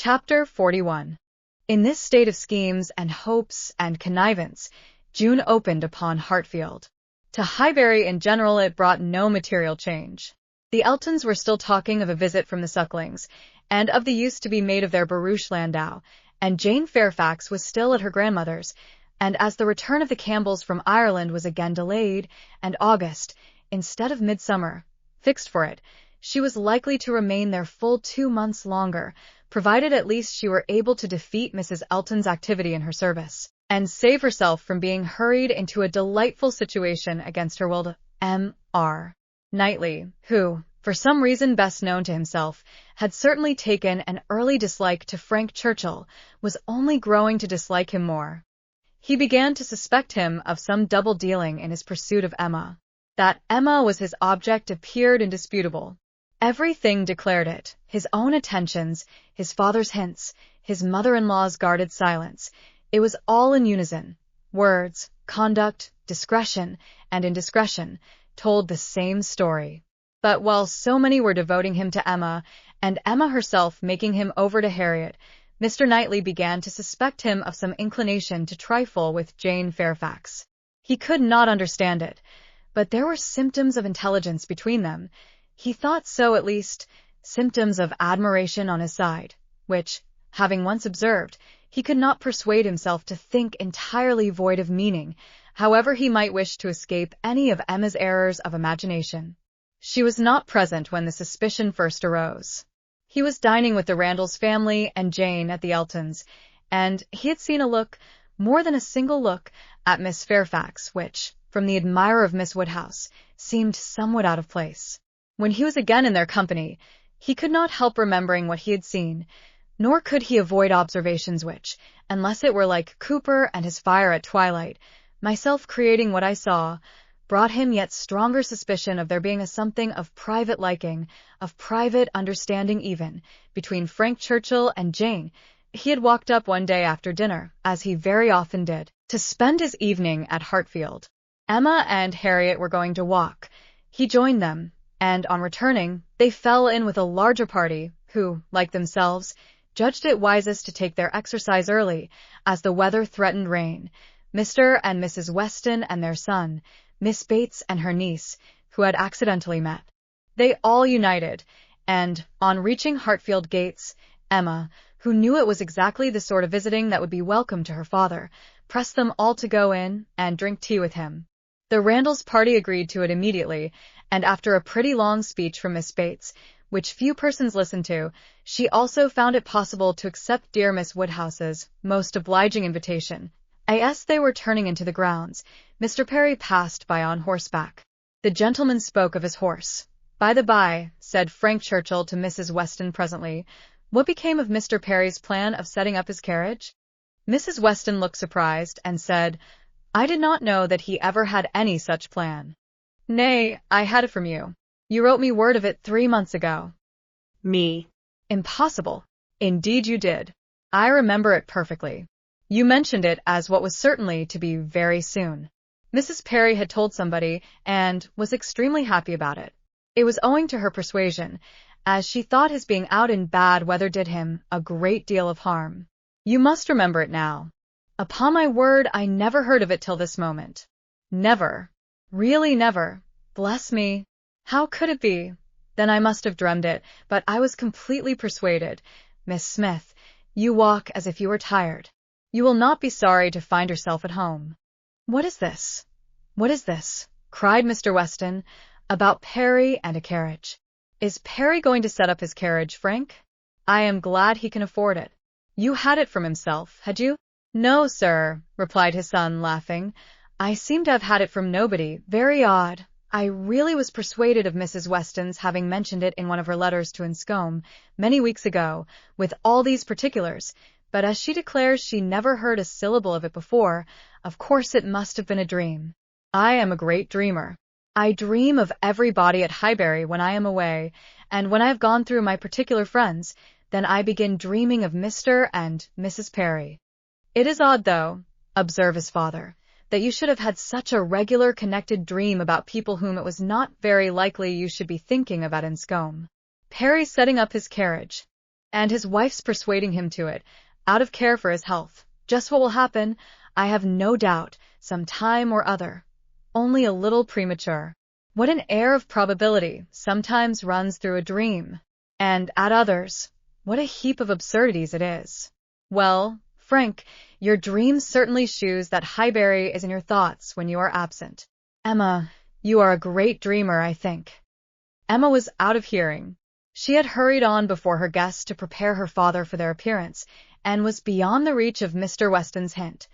Chapter 41. In this state of schemes and hopes and connivance, June opened upon Hartfield. To Highbury in general it brought no material change. The Eltons were still talking of a visit from the Sucklings, and of the use to be made of their barouche landau, and Jane Fairfax was still at her grandmother's, and as the return of the Campbells from Ireland was again delayed, and August, instead of midsummer, fixed for it, she was likely to remain there full 2 months longer, provided at least she were able to defeat Mrs. Elton's activity in her service, and save herself from being hurried into a delightful situation against her will. M.R. Knightley, who, for some reason best known to himself, had certainly taken an early dislike to Frank Churchill, was only growing to dislike him more. He began to suspect him of some double-dealing in his pursuit of Emma. That Emma was his object appeared indisputable. Everything declared it, his own attentions, his father's hints, his mother-in-law's guarded silence. It was all in unison. Words, conduct, discretion, and indiscretion told the same story. But while so many were devoting him to Emma, and Emma herself making him over to Harriet, Mr. Knightley began to suspect him of some inclination to trifle with Jane Fairfax. He could not understand it, but there were symptoms of intelligence between them. He thought so at least, symptoms of admiration on his side, which, having once observed, he could not persuade himself to think entirely void of meaning, however he might wish to escape any of Emma's errors of imagination. She was not present when the suspicion first arose. He was dining with the Randalls family and Jane at the Eltons, and he had seen a look, more than a single look, at Miss Fairfax, which, from the admirer of Miss Woodhouse, seemed somewhat out of place. When he was again in their company, he could not help remembering what he had seen, nor could he avoid observations which, unless it were like Cooper and his fire at twilight, myself creating what I saw, brought him yet stronger suspicion of there being a something of private liking, of private understanding even, between Frank Churchill and Jane. He had walked up one day after dinner, as he very often did, to spend his evening at Hartfield. Emma and Harriet were going to walk. He joined them, and on returning, they fell in with a larger party, who, like themselves, judged it wisest to take their exercise early, as the weather threatened rain. Mr. and Mrs. Weston and their son, Miss Bates and her niece, who had accidentally met. They all united, and, on reaching Hartfield gates, Emma, who knew it was exactly the sort of visiting that would be welcome to her father, pressed them all to go in and drink tea with him. The Randalls party agreed to it immediately, and after a pretty long speech from Miss Bates, which few persons listened to, she also found it possible to accept dear Miss Woodhouse's most obliging invitation. As they were turning into the grounds, Mr. Perry passed by on horseback. The gentleman spoke of his horse. "By the by," said Frank Churchill to Mrs. Weston presently, "what became of Mr. Perry's plan of setting up his carriage?" Mrs. Weston looked surprised, and said, "I did not know that he ever had any such plan." "Nay, I had it from you. You wrote me word of it 3 months ago." Me. "Impossible." "Indeed you did. I remember it perfectly. You mentioned it as what was certainly to be very soon. Mrs. Perry had told somebody, and was extremely happy about it. It was owing to her persuasion, as she thought his being out in bad weather did him a great deal of harm. You must remember it now." "Upon my word, I never heard of it till this moment." "Never? Really never? Bless me! How could it be? Then I must have dreamed it, but I was completely persuaded. Miss Smith, you walk as if you were tired. You will not be sorry to find yourself at home." "What is this? What is this?" cried Mr. Weston, "about Perry and a carriage? Is Perry going to set up his carriage, Frank? I am glad he can afford it. You had it from himself, had you?" "No, sir," replied his son, laughing. "I seem to have had it from nobody. Very odd. I really was persuaded of Mrs. Weston's having mentioned it in one of her letters to Enscombe, many weeks ago, with all these particulars, but as she declares she never heard a syllable of it before, of course it must have been a dream. I am a great dreamer. I dream of everybody at Highbury when I am away, and when I have gone through my particular friends, then I begin dreaming of Mr. and Mrs. Perry." "It is odd, though," observed his father, "that you should have had such a regular connected dream about people whom it was not very likely you should be thinking of at Enscombe. Perry setting up his carriage. and his wife's persuading him to it, out of care for his health. Just what will happen, I have no doubt, some time or other. Only a little premature. What an air of probability sometimes runs through a dream. And at others, what a heap of absurdities it is. Well, Frank, your dream certainly shews that Highbury is in your thoughts when you are absent. Emma, you are a great dreamer, I think. Emma was out of hearing. She had hurried on before her guests to prepare her father for their appearance, and was beyond the reach of Mr. Weston's hint.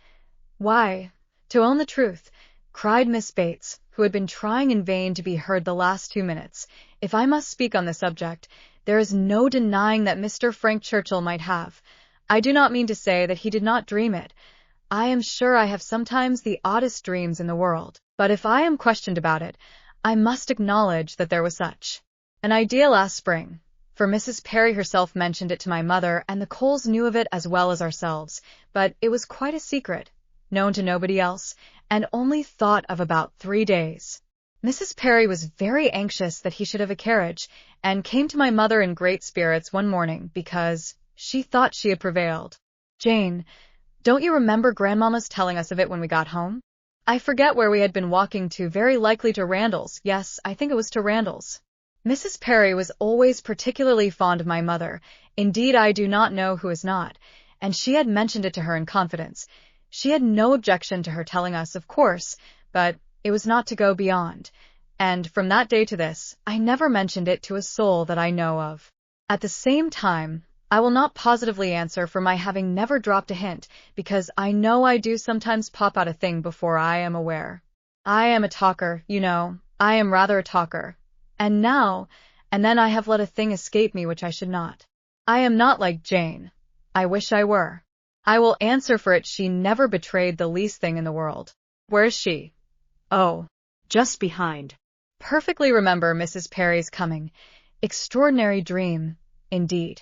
Why, to own the truth, cried Miss Bates, who had been trying in vain to be heard the last 2 minutes, if I must speak on the subject, there is no denying that Mr. Frank Churchill might have. I do not mean to say that he did not dream it. I am sure I have sometimes the oddest dreams in the world, but if I am questioned about it, I must acknowledge that there was such an idea last spring, for Mrs. Perry herself mentioned it to my mother, and the Coles knew of it as well as ourselves, but it was quite a secret, known to nobody else, and only thought of about 3 days. Mrs. Perry was very anxious that he should have a carriage, and came to my mother in great spirits one morning, because she thought she had prevailed. Jane, don't you remember Grandmamma's telling us of it when we got home? I forget where we had been walking to, very likely to Randall's. Yes, I think it was to Randall's. Mrs. Perry was always particularly fond of my mother. Indeed, I do not know who is not, and she had mentioned it to her in confidence. She had no objection to her telling us, of course, but it was not to go beyond, and from that day to this, I never mentioned it to a soul that I know of. At the same time, I will not positively answer for my having never dropped a hint, because I know I do sometimes pop out a thing before I am aware. I am a talker, you know. I am rather a talker. And now, and then I have let a thing escape me which I should not. I am not like Jane. I wish I were. I will answer for it she never betrayed the least thing in the world. Where is she? Oh, just behind. Perfectly remember Mrs. Perry's coming. Extraordinary dream, indeed.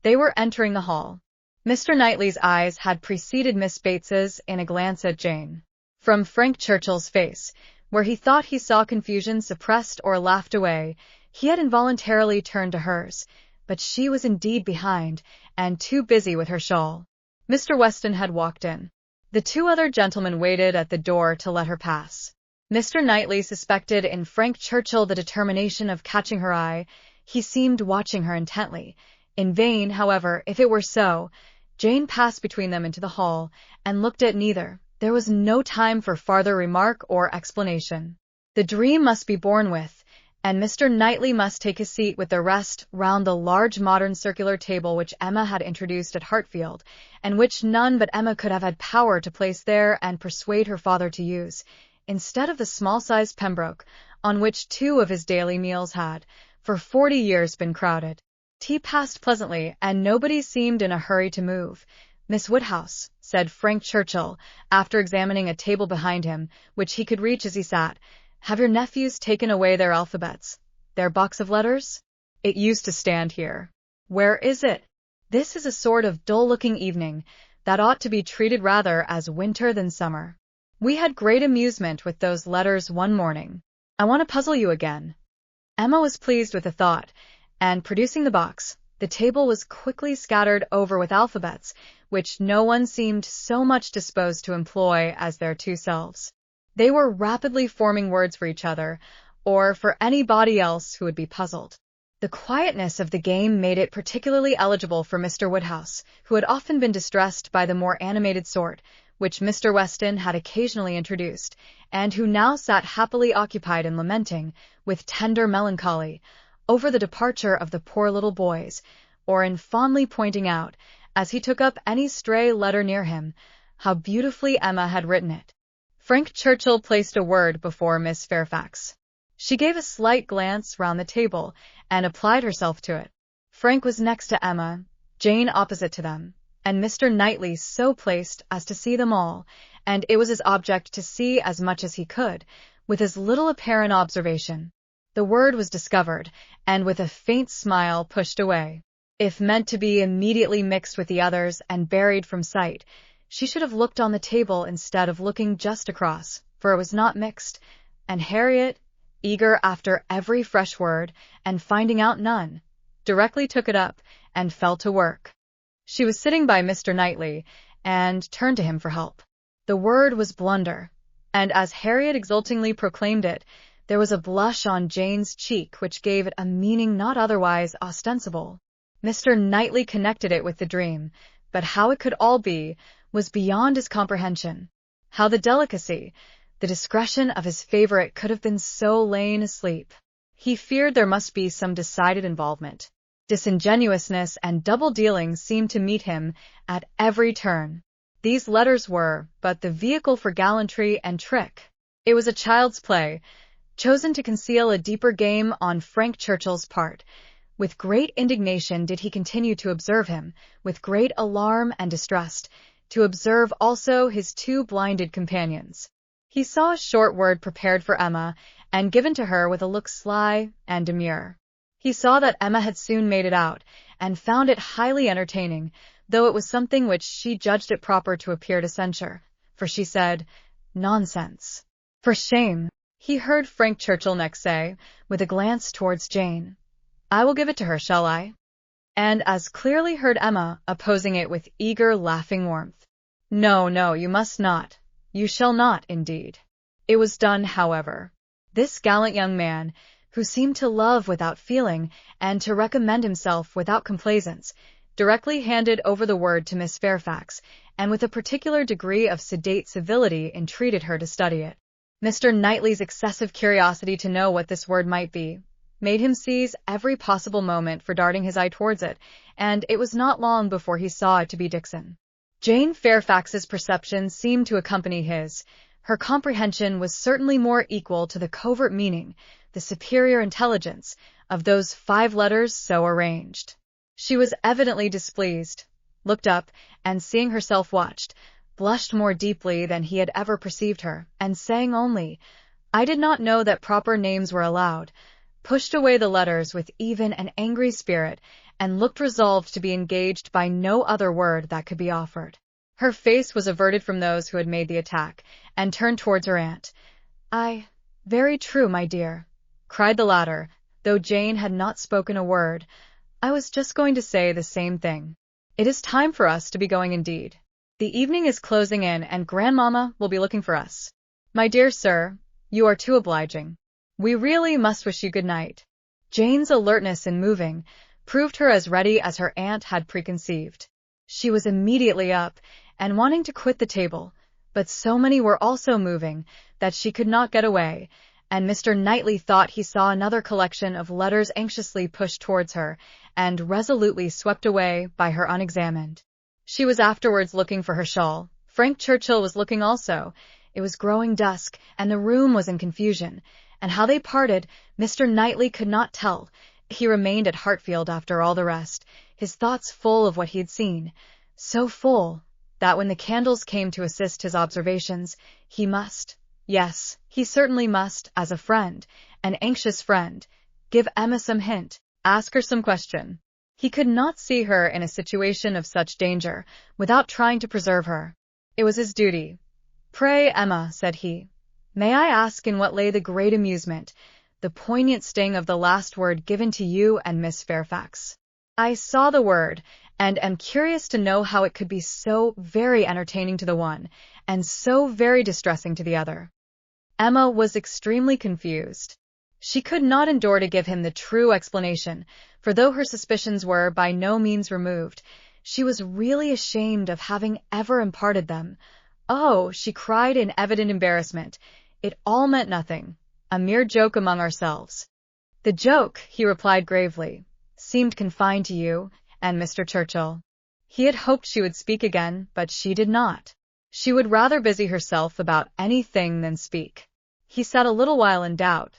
They were entering the hall. Mr. Knightley's eyes had preceded Miss Bates's in a glance at Jane. From Frank Churchill's face, where he thought he saw confusion suppressed or laughed away, he had involuntarily turned to hers, but she was indeed behind, and too busy with her shawl. Mr. Weston had walked in. The 2 other gentlemen waited at the door to let her pass. Mr. Knightley suspected in Frank Churchill the determination of catching her eye. He seemed watching her intently. In vain, however, if it were so. Jane passed between them into the hall, and looked at neither. There was no time for farther remark or explanation. The dream must be borne with, and Mr. Knightley must take his seat with the rest round the large modern circular table which Emma had introduced at Hartfield, and which none but Emma could have had power to place there and persuade her father to use, instead of the small-sized Pembroke, on which 2 of his daily meals had, for 40 years, been crowded. Tea passed pleasantly, and nobody seemed in a hurry to move. Miss Woodhouse, said Frank Churchill, after examining a table behind him, which he could reach as he sat, have your nephews taken away their alphabets, their box of letters? It used to stand here. Where is it? This is a sort of dull-looking evening, that ought to be treated rather as winter than summer. We had great amusement with those letters one morning. I want to puzzle you again. Emma was pleased with the thought, and producing the box, the table was quickly scattered over with alphabets, which no one seemed so much disposed to employ as their 2 selves. They were rapidly forming words for each other, or for anybody else who would be puzzled. The quietness of the game made it particularly eligible for Mr. Woodhouse, who had often been distressed by the more animated sort, which Mr. Weston had occasionally introduced, and who now sat happily occupied in lamenting, with tender melancholy, over the departure of the poor little boys, or in fondly pointing out, as he took up any stray letter near him, how beautifully Emma had written it. Frank Churchill placed a word before Miss Fairfax. She gave a slight glance round the table, and applied herself to it. Frank was next to Emma, Jane opposite to them, and Mr. Knightley so placed as to see them all, and it was his object to see as much as he could, with as little apparent observation. The word was discovered, and with a faint smile pushed away. If meant to be immediately mixed with the others and buried from sight, she should have looked on the table instead of looking just across, for it was not mixed, and Harriet, eager after every fresh word, and finding out none, directly took it up, and fell to work. She was sitting by Mr. Knightley, and turned to him for help. The word was blunder, and as Harriet exultingly proclaimed it, there was a blush on Jane's cheek which gave it a meaning not otherwise ostensible. Mr. Knightley connected it with the dream, but how it could all be was beyond his comprehension. How the delicacy, the discretion of his favorite could have been so lain asleep. He feared there must be some decided involvement. Disingenuousness and double-dealing seemed to meet him at every turn. These letters were but the vehicle for gallantry and trick. It was a child's play, chosen to conceal a deeper game on Frank Churchill's part. With great indignation did he continue to observe him, with great alarm and distrust, to observe also his two blinded companions. He saw a short word prepared for Emma, and given to her with a look sly and demure. He saw that Emma had soon made it out, and found it highly entertaining, though it was something which she judged it proper to appear to censure, for she said, "Nonsense." "For shame," he heard Frank Churchill next say, with a glance towards Jane. "I will give it to her, shall I?" And as clearly heard Emma opposing it with eager, laughing warmth. "No, no, you must not. You shall not, indeed." It was done, however. This gallant young man, who seemed to love without feeling and to recommend himself without complaisance, directly handed over the word to Miss Fairfax, and with a particular degree of sedate civility entreated her to study it. Mr. Knightley's excessive curiosity to know what this word might be made him seize every possible moment for darting his eye towards it, and it was not long before he saw it to be Dixon. Jane Fairfax's perception seemed to accompany his. Her comprehension was certainly more equal to the covert meaning, the superior intelligence, of those 5 letters so arranged. She was evidently displeased, looked up, and seeing herself watched, blushed more deeply than he had ever perceived her, and saying only, "I did not know that proper names were allowed," pushed away the letters with even an angry spirit, and looked resolved to be engaged by no other word that could be offered. Her face was averted from those who had made the attack, and turned towards her aunt. "Very true, my dear," cried the latter, though Jane had not spoken a word. "I was just going to say the same thing. It is time for us to be going indeed. The evening is closing in, and grandmamma will be looking for us. My dear sir, you are too obliging. We really must wish you good night." Jane's alertness in moving proved her as ready as her aunt had preconceived. She was immediately up, and wanting to quit the table, but so many were also moving that she could not get away, and Mr. Knightley thought he saw another collection of letters anxiously pushed towards her, and resolutely swept away by her unexamined. She was afterwards looking for her shawl. Frank Churchill was looking also. It was growing dusk, and the room was in confusion, and how they parted, Mr. Knightley could not tell. He remained at Hartfield after all the rest, his thoughts full of what he had seen, so full that when the candles came to assist his observations, he must, yes, he certainly must, as a friend, an anxious friend, give Emma some hint, ask her some question. He could not see her in a situation of such danger without trying to preserve her. It was his duty. "Pray, Emma," said he, "may I ask in what lay the great amusement, the poignant sting of the last word given to you and Miss Fairfax? I saw the word, and am curious to know how it could be so very entertaining to the one, and so very distressing to the other." Emma was extremely confused. She could not endure to give him the true explanation, for though her suspicions were by no means removed, she was really ashamed of having ever imparted them. "Oh," she cried in evident embarrassment, "it all meant nothing, a mere joke among ourselves." "The joke," he replied gravely, "seemed confined to you and Mr. Churchill." He had hoped she would speak again, but she did not. She would rather busy herself about anything than speak. He sat a little while in doubt.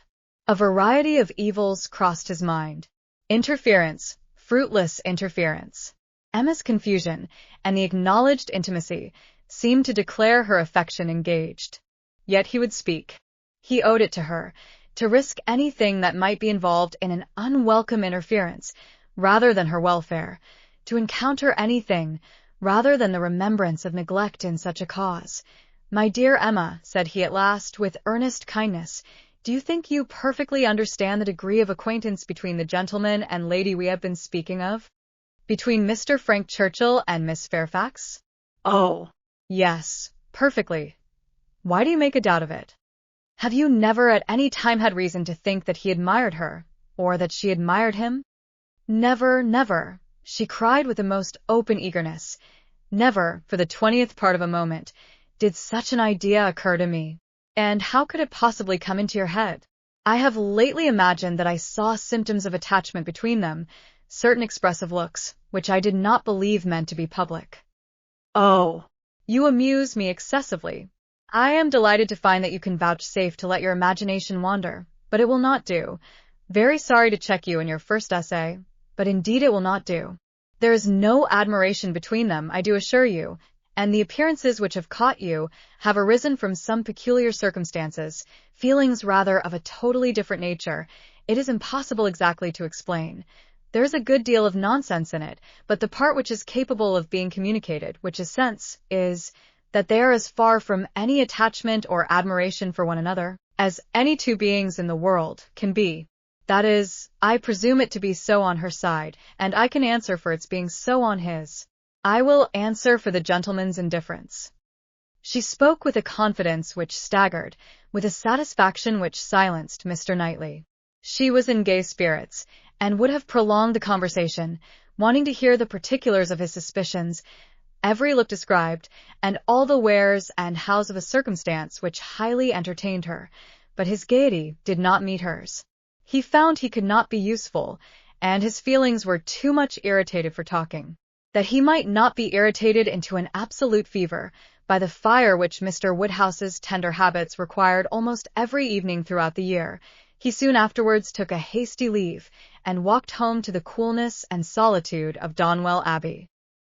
A variety of evils crossed his mind. Interference, fruitless interference. Emma's confusion, and the acknowledged intimacy, seemed to declare her affection engaged. Yet he would speak. He owed it to her, to risk anything that might be involved in an unwelcome interference, rather than her welfare, to encounter anything, rather than the remembrance of neglect in such a cause. "My dear Emma," said he at last, with earnest kindness, "do you think you perfectly understand the degree of acquaintance between the gentleman and lady we have been speaking of?" Between Mr. Frank Churchill and Miss Fairfax? Oh, Yes, perfectly. Why do you make a doubt of it? Have you never at any time had reason to think that he admired her, or that she admired him? Never, never, she cried with the most open eagerness. Never, for the 20th part of a moment, did such an idea occur to me. And how could it possibly come into your head? I have lately imagined that I saw symptoms of attachment between them, certain expressive looks, which I did not believe meant to be public. oh, You amuse me excessively. I am delighted to find that you can vouchsafe to let your imagination wander, but it will not do. Very sorry to check you in your first essay, but indeed it will not do. There is no admiration between them, I do assure you, and the appearances which have caught you have arisen from some peculiar circumstances, feelings rather of a totally different nature. It is impossible exactly to explain. There is a good deal of nonsense in it, but the part which is capable of being communicated, which is sense, is that they are as far from any attachment or admiration for one another as any two beings in the world can be. That is, I presume it to be so on her side, and I can answer for its being so on his. I will answer for the gentleman's indifference. She spoke with a confidence which staggered, with a satisfaction which silenced Mr. Knightley. She was in gay spirits, and would have prolonged the conversation, wanting to hear the particulars of his suspicions, every look described, and all the wheres and hows of a circumstance which highly entertained her, but his gaiety did not meet hers. He found he could not be useful, and his feelings were too much irritated for talking. That he might not be irritated into an absolute fever by the fire which Mr. Woodhouse's tender habits required almost every evening throughout the year, he soon afterwards took a hasty leave, and walked home to the coolness and solitude of Donwell Abbey.